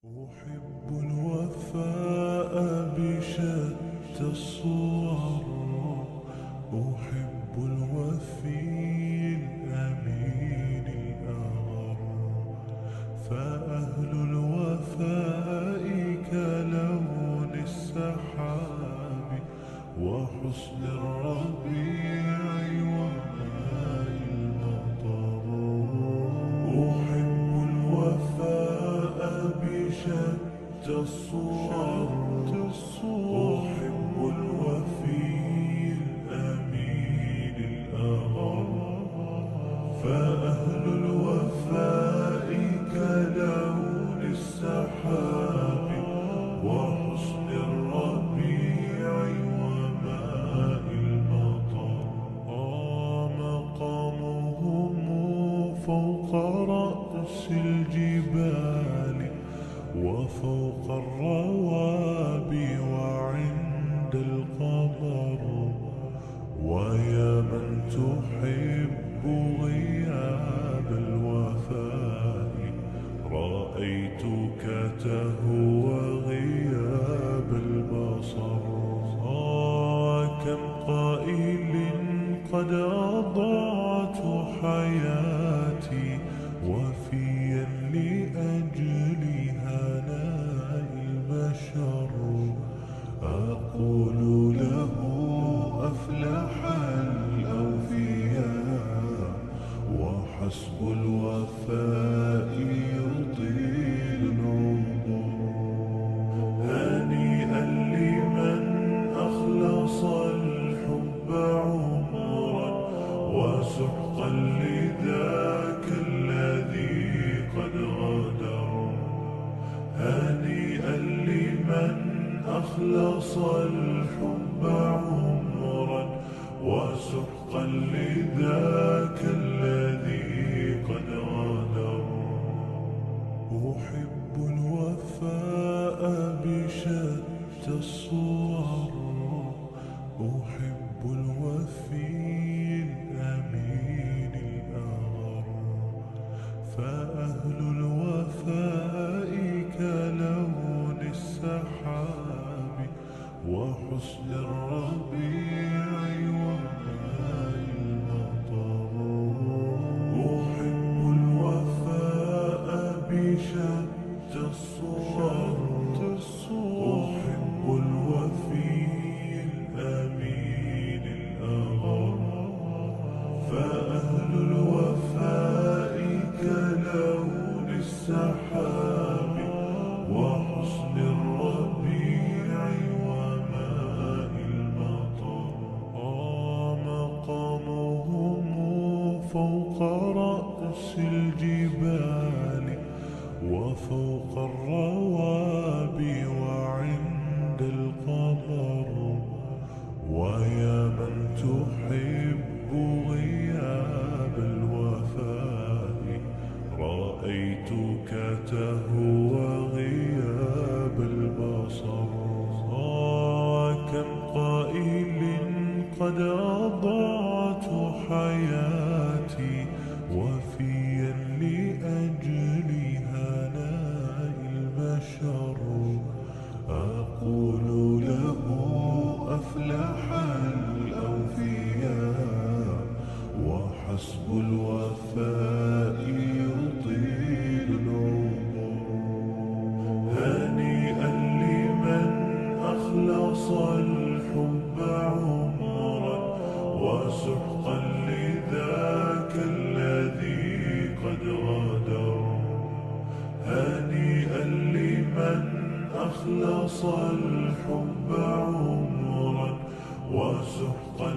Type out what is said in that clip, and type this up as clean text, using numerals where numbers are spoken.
أحب الوفاء بشتى الصور، أحب الوفي الأمين الأغر، فأهل الوفاء كلون السحاب وحسن الربيع وماء المطر. أحب الوفاء بشتى الصور، أحب الوفي الأمين الأغر، فأهل الوفاء كلون السحاب وحسن الربيع وماء المطر. مقامهم فوق رأس الجبال وفوق الروابي وعند القمر. ويا من تحب غياب الوفاء، رأيتك تهوى غياب البصر. كم قائل قد أضعت حياتي وفيا لأجل هناء البشر. أقول له أفلح الأوفياء، وحسب الوفاء يطيل العمر. هنيئا لمن أخلص الحب عمرا، وسحقا لذاك الذي قد غدر. هنيئا لمن أخلص الحب عمرا، وسحقا لذاك الذي قد غدر. أحب الوفاء بشتى الصور، أحب الوفي الأمين الأغر، فأهل الوفاء كلون السحاب وحسن الربيع وماء المطر. أحب الوفاء بشتى الصور، أحب الوفي الأمين الأغر، فأهل الوفاء كلون السحاب وحسن الربيع وماء المطر. مقامهم فوق رأس الجبال وفوق الروابي وعند القمر. ويا من تحب غياب الوفاء، رأيتك تهوى غياب البصر. كم قائل قد أضعت حياتي وفيا لأجل هناء البشر. أقول له أفلح الأوفياء، وحسب الوفاء يطيل العمر. هنيئا لمن أخلص الحب عمرا، وسحقا لذاك الذي قد غدر. هنيئا لمن أخلص الحب عمرا، وسحقا